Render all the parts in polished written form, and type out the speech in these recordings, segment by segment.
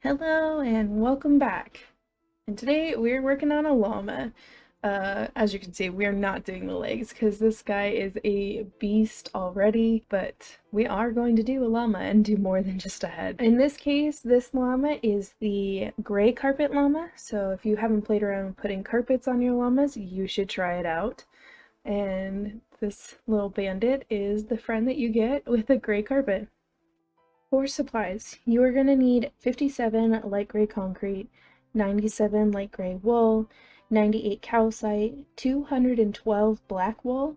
Hello and welcome back. And today we're working on a llama. As you can see, we're not doing the legs because this guy is a beast already, but we are going to do a llama and do more than just a head. In this case, this llama is the gray carpet llama, so if you haven't played around with putting carpets on your llamas, you should try it out. And this little bandit is the friend that you get with a gray carpet. For supplies, you are going to need 57 light gray concrete, 97 light gray wool, 98 calcite, 212 black wool,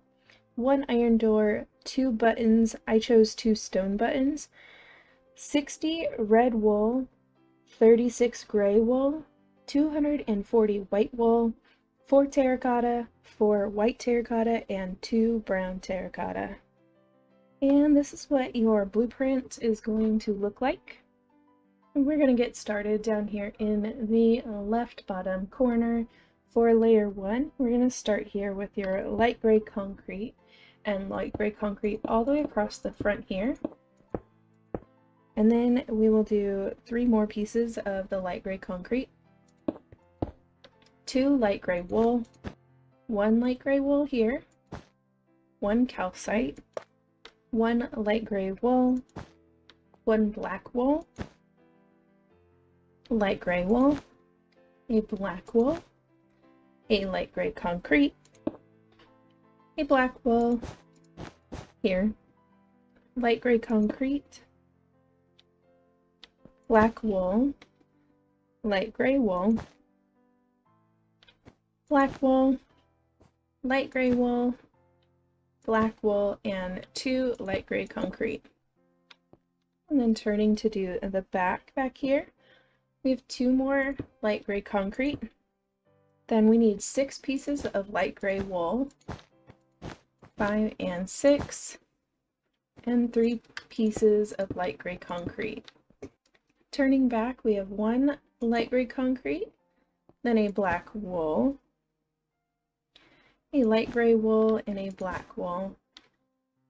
1 iron door, 2 buttons, I chose 2 stone buttons, 60 red wool, 36 gray wool, 240 white wool, 4 terracotta, 4 white terracotta, and 2 brown terracotta. And this is what your blueprint is going to look like. And we're going to get started down here in the left bottom corner. For layer 1, we're going to start here with your light gray concrete and light gray concrete all the way across the front here. And then we will do 3 more pieces of the light gray concrete, 2 light gray wool, 1 light gray wool here, 1 calcite, 1 light gray wool, 1 black wool, light gray wool, a black wool, a light gray concrete, a black wool here, light gray concrete, black wool, light gray wool, black wool, light gray wool, black wool, and 2 light gray concrete. And then turning to do the back here, we have 2 more light gray concrete. Then we need 6 pieces of light gray wool, 5 and 6, and 3 pieces of light gray concrete. Turning back, we have 1 light gray concrete, then a black wool, a light gray wool, and a black wool,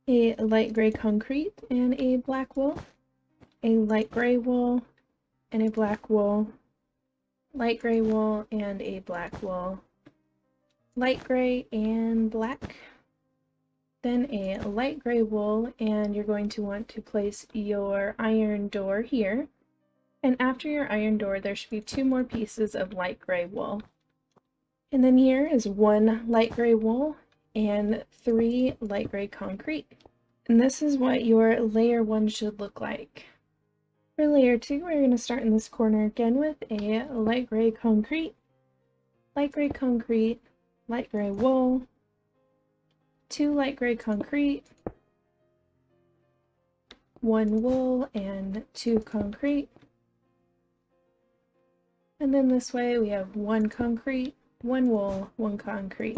a light gray concrete and a black wool, a light gray wool and a black wool, light gray wool and a black wool, light gray and black, then a light gray wool, and you're going to want to place your iron door here. And after your iron door, there should be 2 more pieces of light gray wool. And then here is 1 light gray wool and 3 light gray concrete. And this is what your layer 1 should look like. For layer 2, we're going to start in this corner again with a light gray concrete, light gray concrete, light gray wool, 2 light gray concrete, 1 wool, and 2 concrete. And then this way we have 1 concrete, 1 wool, 1 concrete.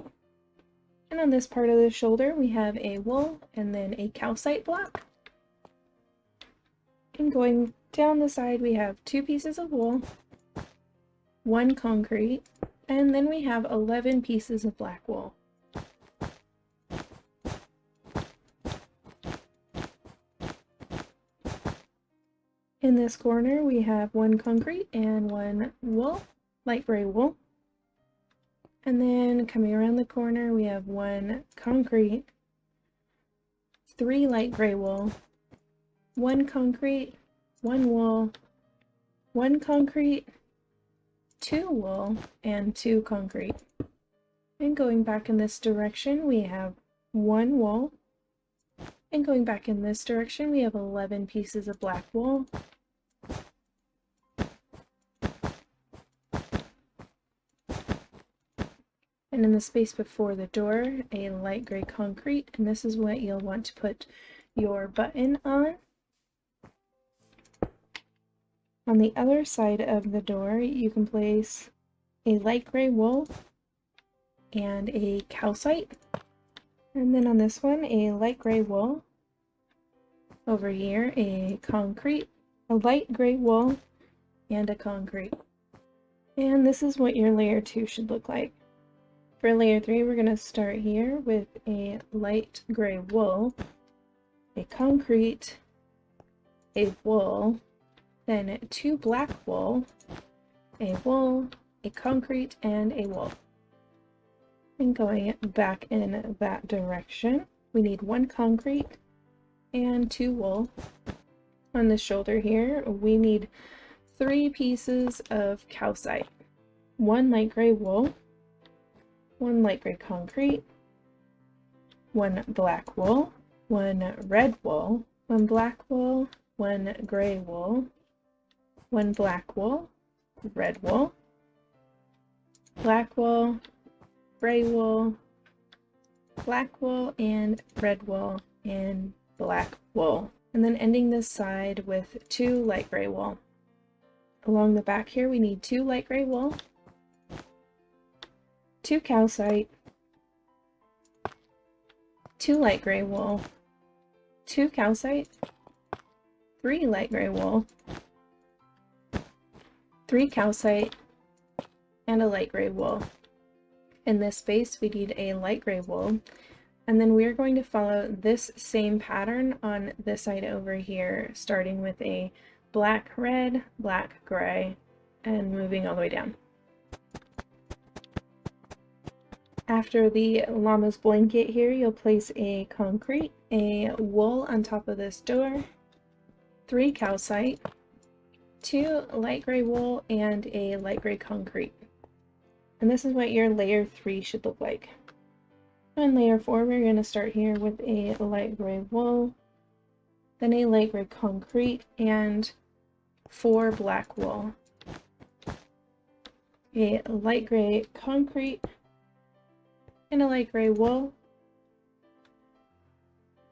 And on this part of the shoulder we have a wool and then a calcite block. And going down the side we have 2 pieces of wool, 1 concrete, and then we have 11 pieces of black wool. In this corner we have 1 concrete and 1 wool, light gray wool. And then coming around the corner we have 1 concrete, 3 light gray wool, 1 concrete, 1 wool, 1 concrete, 2 wool, and 2 concrete. And going back in this direction we have 1 wool, and going back in this direction we have 11 pieces of black wool, and in the space before the door, a light gray concrete, and this is what you'll want to put your button on. On the other side of the door, you can place a light gray wool and a calcite. And then on this one, a light gray wool. Over here, a concrete, a light gray wool, and a concrete. And this is what your layer 2 should look like. For layer 3, we're going to start here with a light gray wool, a concrete, a wool, then 2 black wool, a concrete, and a wool. And going back in that direction, we need 1 concrete and 2 wool. On the shoulder here, we need 3 pieces of calcite, 1 light gray wool, 1 light gray concrete, 1 black wool, 1 red wool, 1 black wool, 1 gray wool, 1 black wool, red wool, black wool, gray wool, black wool, and red wool, and black wool. And then ending this side with 2 light gray wool. Along the back here we need 2 light gray wool, 2 calcite, 2 light gray wool, 2 calcite, 3 light gray wool, 3 calcite, and a light gray wool. In this space we need a light gray wool, and then we're going to follow this same pattern on this side over here, starting with a black red, black gray, and moving all the way down. After the llama's blanket here, you'll place a concrete, a wool on top of this door, 3 calcite, 2 light gray wool, and a light gray concrete. And this is what your layer 3 should look like. On layer 4, we're going to start here with a light gray wool, then a light gray concrete, and 4 black wool. A light gray concrete, and a light gray wool,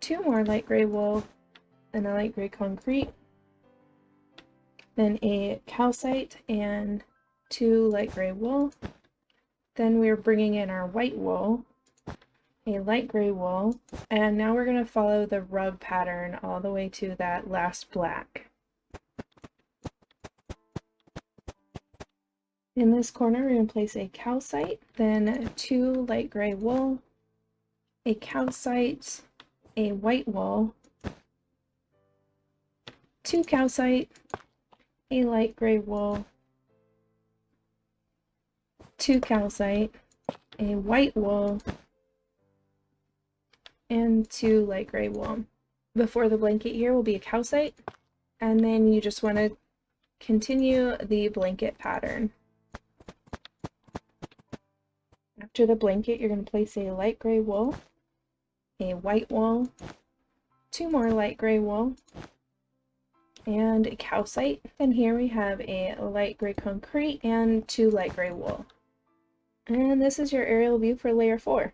2 more light gray wool, and a light gray concrete, then a calcite and 2 light gray wool. Then we're bringing in our white wool, a light gray wool, and now we're going to follow the rub pattern all the way to that last black. In this corner, we're going to place a calcite, then 2 light gray wool, a calcite, a white wool, 2 calcite, a light gray wool, 2 calcite, a white wool, and 2 light gray wool. Before the blanket here will be a calcite, and then you just want to continue the blanket pattern. After the blanket, you're going to place a light gray wool, a white wool, 2 more light gray wool, and a calcite. Then here we have a light gray concrete and 2 light gray wool. And this is your aerial view for layer 4.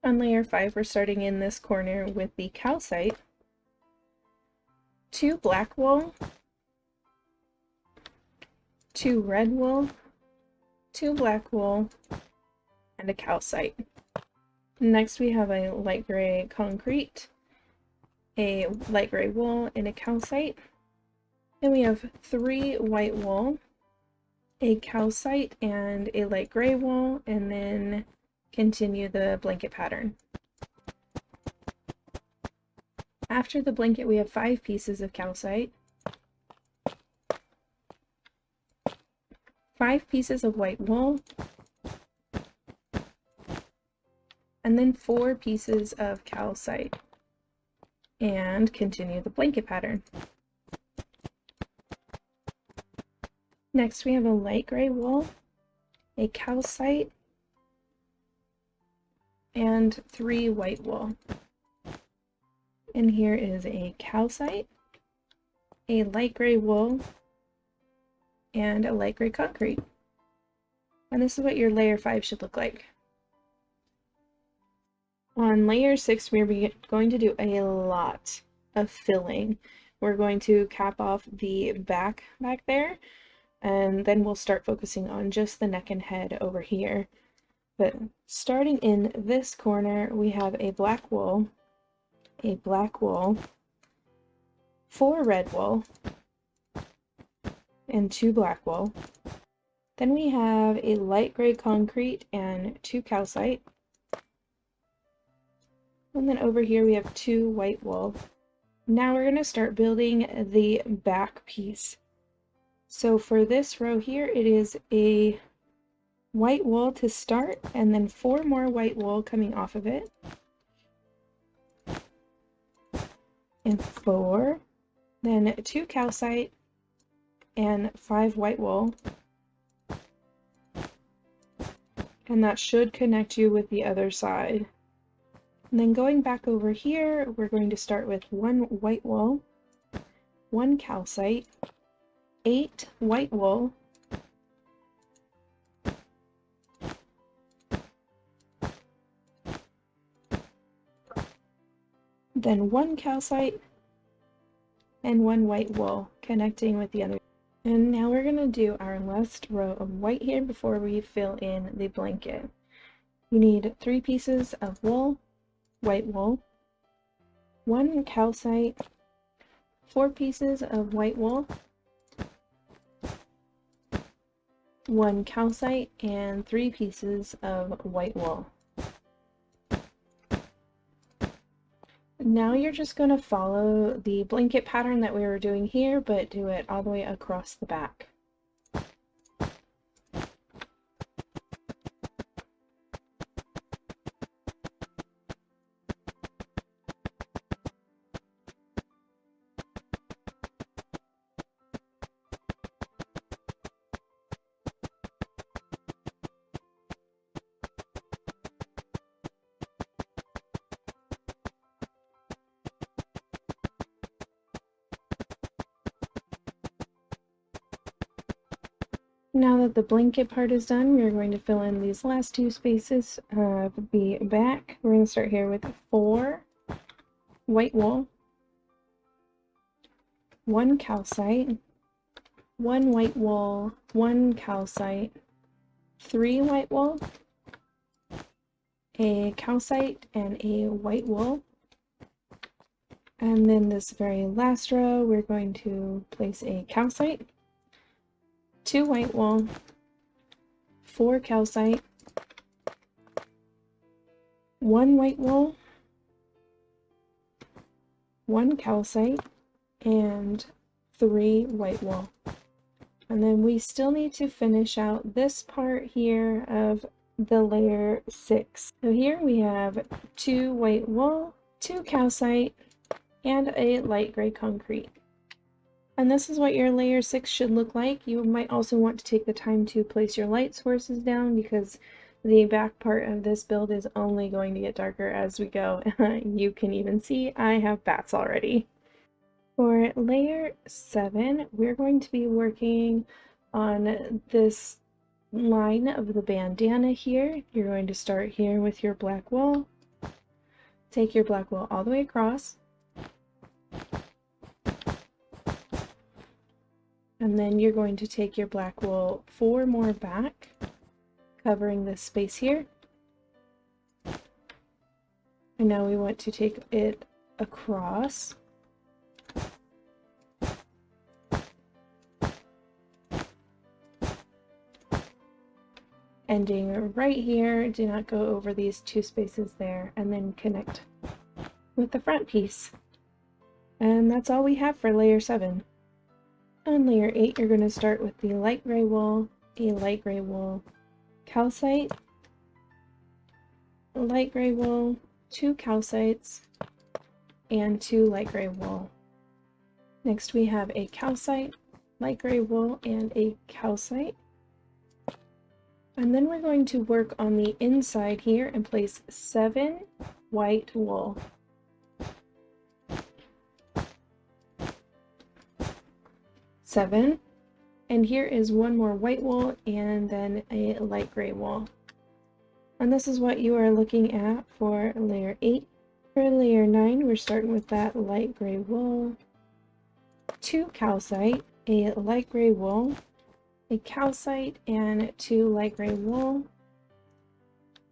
On layer 5, we're starting in this corner with the calcite, 2 black wool, 2 red wool, 2 black wool, and a calcite. Next we have a light gray concrete, a light gray wool, and a calcite. Then we have 3 white wool, a calcite, and a light gray wool, and then continue the blanket pattern. After the blanket, we have 5 pieces of calcite, 5 pieces of white wool, and then 4 pieces of calcite, and continue the blanket pattern. Next we have a light gray wool, a calcite, and 3 white wool. And here is a calcite, a light gray wool, and a light gray concrete. And this is what your layer 5 should look like. On layer 6, we're going to do a lot of filling. We're going to cap off the back there, and then we'll start focusing on just the neck and head over here. But starting in this corner, we have a black wool, 4 red wool, and 2 black wool. Then we have a light gray concrete and 2 calcite. And then over here we have 2 white wool, Now we're going to start building the back piece. So for this row here, it is a white wool to start, and then 4 more white wool coming off of it. And 4, then 2 calcite, and 5 white wool. And that should connect you with the other side. And then going back over here, we're going to start with 1 white wool, 1 calcite, 8 white wool, then 1 calcite, and 1 white wool connecting with the other. And now we're going to do our last row of white here before we fill in the blanket. You need 3 pieces of wool, white wool, 1 calcite, 4 pieces of white wool, 1 calcite, and 3 pieces of white wool. Now you're just going to follow the blanket pattern that we were doing here, but do it all the way across the back. Now that the blanket part is done, we're going to fill in these last 2 spaces of the back. We're going to start here with 4 white wool, 1 calcite, 1 white wool, 1 calcite, 3 white wool, a calcite, and a white wool. And then this very last row, we're going to place a calcite, 2 white wool, 4 calcite, 1 white wool, 1 calcite, and 3 white wool. And then we still need to finish out this part here of the layer 6. So here we have 2 white wool, 2 calcite, and a light gray concrete. And this is what your layer 6 should look like. You might also want to take the time to place your light sources down because the back part of this build is only going to get darker as we go. You can even see I have bats already. For layer 7, we're going to be working on this line of the bandana here. You're going to start here with your black wool. Take your black wool all the way across. And then you're going to take your black wool 4 more back, covering this space here. And now we want to take it across. Ending right here, do not go over these 2 spaces there, and then connect with the front piece. And that's all we have for layer 7. On layer 8, you're going to start with the light gray wool, a light gray wool, calcite, light gray wool, 2 calcites, and 2 light gray wool. Next we have a calcite, light gray wool, and a calcite. And then we're going to work on the inside here and place 7 white wool. 7, and here is 1 more white wool and then a light gray wool. And this is what you are looking at for layer 8. For layer 9, we're starting with that light gray wool, 2 calcite, a light gray wool, a calcite, and 2 light gray wool,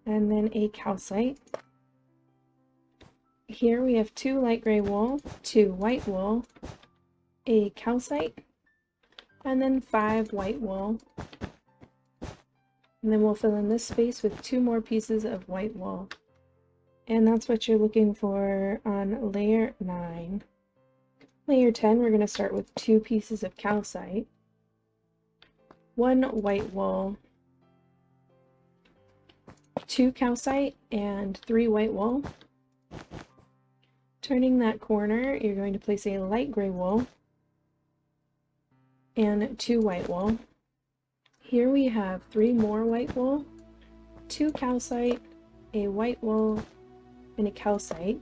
and then a calcite. Here we have 2 light gray wool, 2 white wool, a calcite, and then 5 white wool. And then we'll fill in this space with 2 more pieces of white wool. And that's what you're looking for on layer 9. Layer 10, we're going to start with 2 pieces of calcite, 1 white wool, 2 calcite, and 3 white wool. Turning that corner, you're going to place a light gray wool and 2 white wool. Here we have 3 more white wool, 2 calcite, a white wool, and a calcite,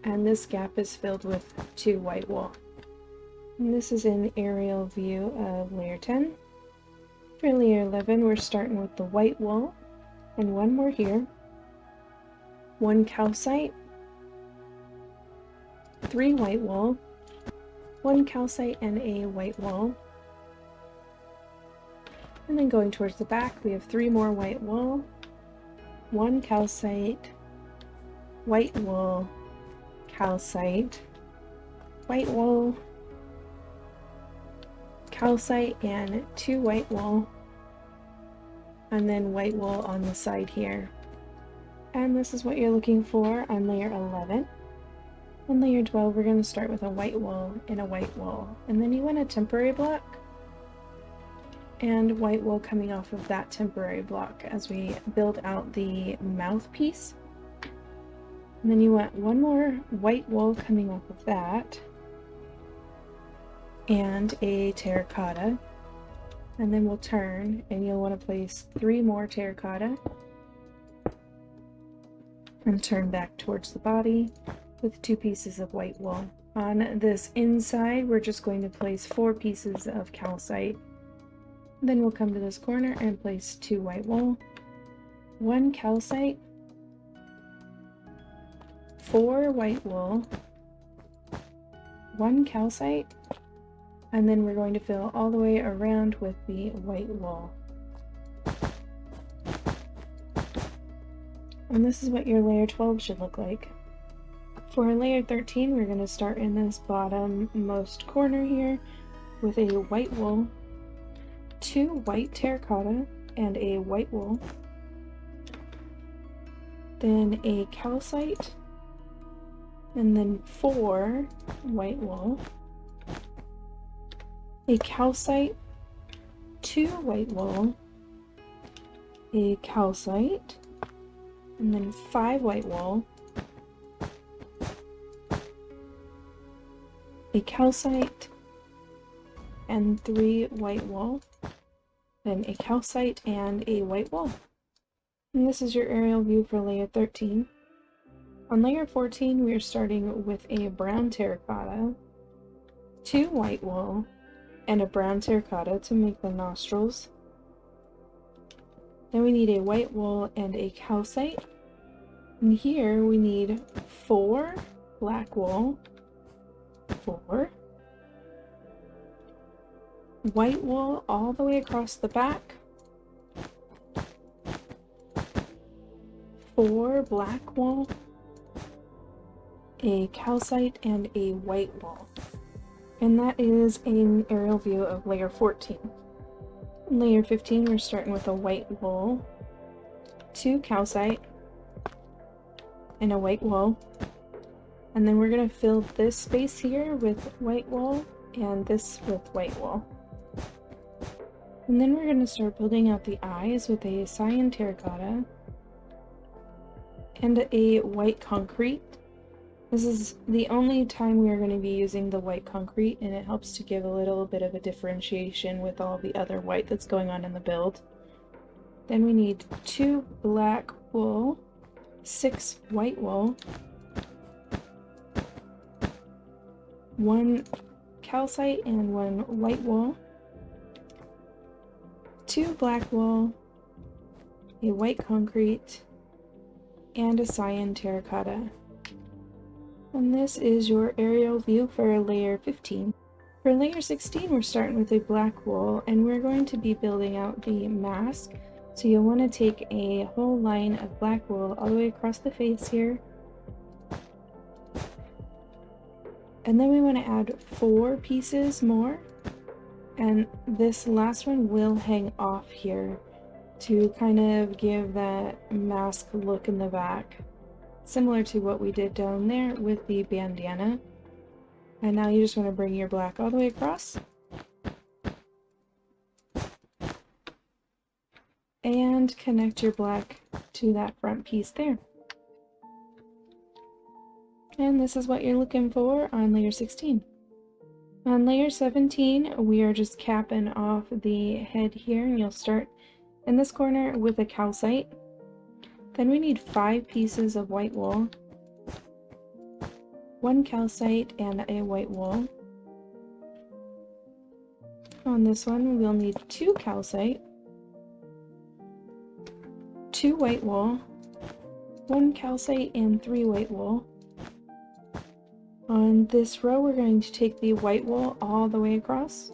and this gap is filled with 2 white wool. And this is an aerial view of layer 10. For layer 11, we're starting with the white wool and 1 more here, 1 calcite, 3 white wool, 1 calcite, and a white wool. And then going towards the back, we have 3 more white wool, 1 calcite, white wool, calcite, white wool, calcite, and 2 white wool, and then white wool on the side here. And this is what you're looking for on layer 11. On layer 12, we're going to start with a white wool and a white wool, and then you want a temporary block and white wool coming off of that temporary block as we build out the mouthpiece. And then you want 1 more white wool coming off of that and a terracotta, and then we'll turn and you'll want to place 3 more terracotta and turn back towards the body with 2 pieces of white wool. On this inside, we're just going to place 4 pieces of calcite. Then we'll come to this corner and place 2 white wool, 1 calcite, 4 white wool, 1 calcite, and then we're going to fill all the way around with the white wool. And this is what your layer 12 should look like. For layer 13, we're going to start in this bottom-most corner here with a white wool, 2 white terracotta, and a white wool, then a calcite, and then 4 white wool, a calcite, 2 white wool, a calcite, and then 5 white wool, a calcite, and 3 white wool, then a calcite and a white wool. And this is your aerial view for layer 13. On layer 14, we are starting with a brown terracotta, 2 white wool, and a brown terracotta to make the nostrils. Then we need a white wool and a calcite. And here we need 4 black wool, 4 white wool all the way across the back, 4 black wool, a calcite, and a white wool. And that is an aerial view of layer 14. In layer 15, we're starting with a white wool, 2 calcite, and a white wool. And then we're going to fill this space here with white wool and this with white wool. And then we're going to start building out the eyes with a cyan terracotta and a white concrete. This is the only time we are going to be using the white concrete, and it helps to give a little bit of a differentiation with all the other white that's going on in the build. Then we need 2 black wool, 6 white wool, 1 calcite and 1 white wool, 2 black wool, a white concrete, and a cyan terracotta. And this is your aerial view for layer 15. For layer 16, we're starting with a black wool, and we're going to be building out the mask. So you'll want to take a whole line of black wool all the way across the face here. And then we want to add 4 pieces more. And this last one will hang off here to kind of give that mask look in the back, similar to what we did down there with the bandana. And now you just want to bring your black all the way across. And connect your black to that front piece there. And this is what you're looking for on layer 16. On layer 17, we are just capping off the head here, and you'll start in this corner with a calcite. Then we need 5 pieces of white wool, 1 calcite, and a white wool. On this one, we'll need 2 calcite, 2 white wool, 1 calcite, and 3 white wool. On this row, we're going to take the white wool all the way across.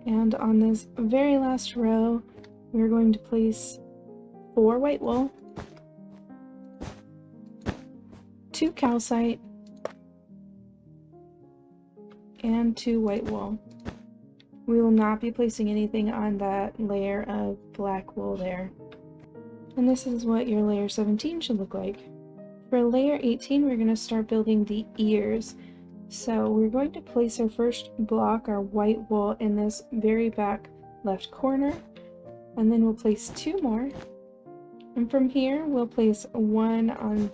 And on this very last row, we're going to place 4 white wool, 2 calcite, and 2 white wool. We will not be placing anything on that layer of black wool there. And this is what your layer 17 should look like. For layer 18, we're going to start building the ears. So we're going to place our first block, our white wool, in this very back left corner. And then we'll place 2 more. And from here, we'll place 1 on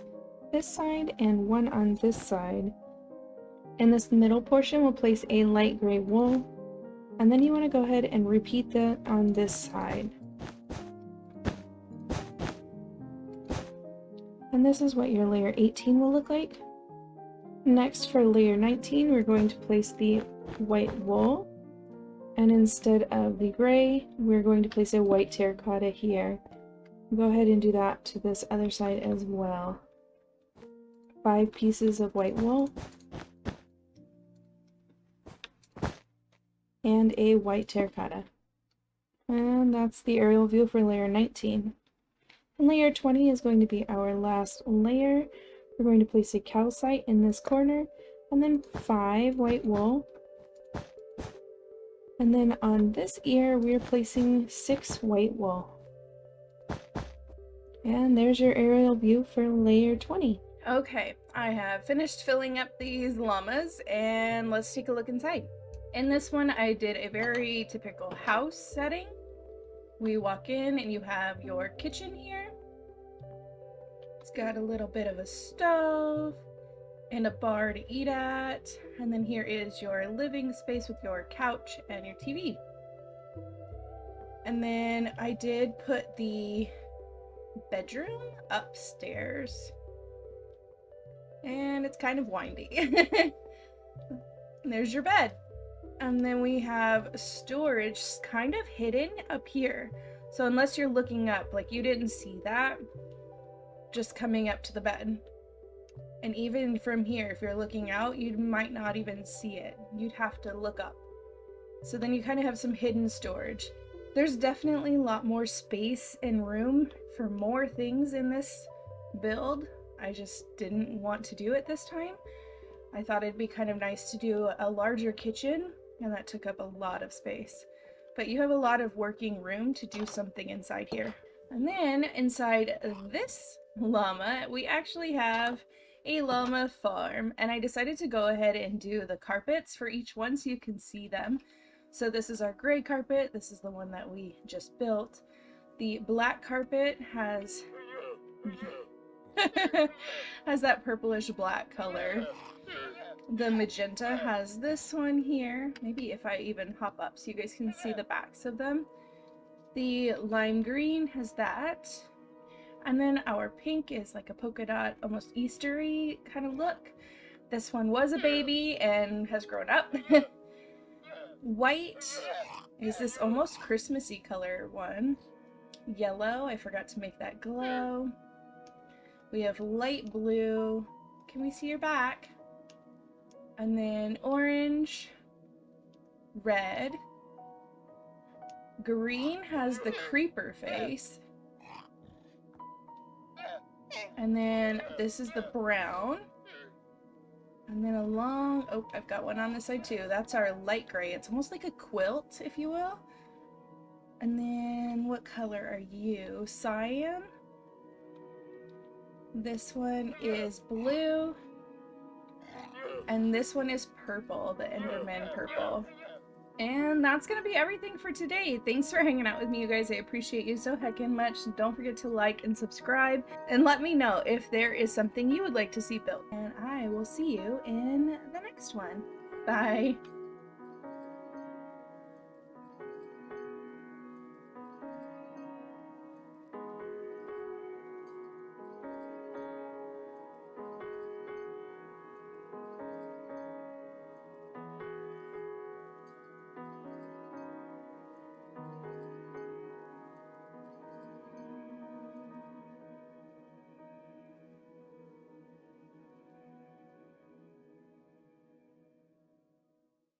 this side and 1 on this side. In this middle portion, we'll place a light gray wool. And then you want to go ahead and repeat that on this side. And this is what your layer 18 will look like. Next, for layer 19, we're going to place the white wool. And instead of the gray, we're going to place a white terracotta here. Go ahead and do that to this other side as well. 5 pieces of white wool. And a white terracotta. And that's the aerial view for layer 19. And layer 20 is going to be our last layer. We're going to place a calcite in this corner, and then 5 white wool. And then on this ear, we're placing 6 white wool. And there's your aerial view for layer 20. Okay, I have finished filling up these llamas, and let's take a look inside. In this one, I did a very typical house setting. We walk in and you have your kitchen here. It's got a little bit of a stove and a bar to eat at. And then here is your living space with your couch and your TV. And then I did put the bedroom upstairs. And it's kind of windy. And there's your bed. And then we have storage kind of hidden up here. So unless you're looking up, like you didn't see that, just coming up to the bed. And even from here, if you're looking out, you might not even see it. You'd have to look up. So then you kind of have some hidden storage. There's definitely a lot more space and room for more things in this build. I just didn't want to do it this time. I thought it'd be kind of nice to do a larger kitchen, and that took up a lot of space. But you have a lot of working room to do something inside here. And then inside this llama, we actually have a llama farm, and I decided to go ahead and do the carpets for each one so you can see them. So this is our gray carpet. This is the one that we just built. The black carpet has has that purplish black color. The magenta has this one here. Maybe if I even hop up so you guys can see the backs of them. The lime green has that. And then our pink is like a polka dot, almost Eastery kind of look. This one was a baby and has grown up. White is this almost Christmassy color one. Yellow, I forgot to make that glow. We have light blue. Can we see your back? And then orange, red, green has the creeper face. And then this is the brown. And then along, oh, I've got one on this side too. That's our light gray. It's almost like a quilt, if you will. And then what color are you? Cyan? This one is blue. And this one is purple, the Enderman purple. And that's gonna be everything for today. Thanks for hanging out with me, you guys. I appreciate you so heckin' much. Don't forget to like and subscribe, and let me know if there is something you would like to see built. And I will see you in the next one. Bye.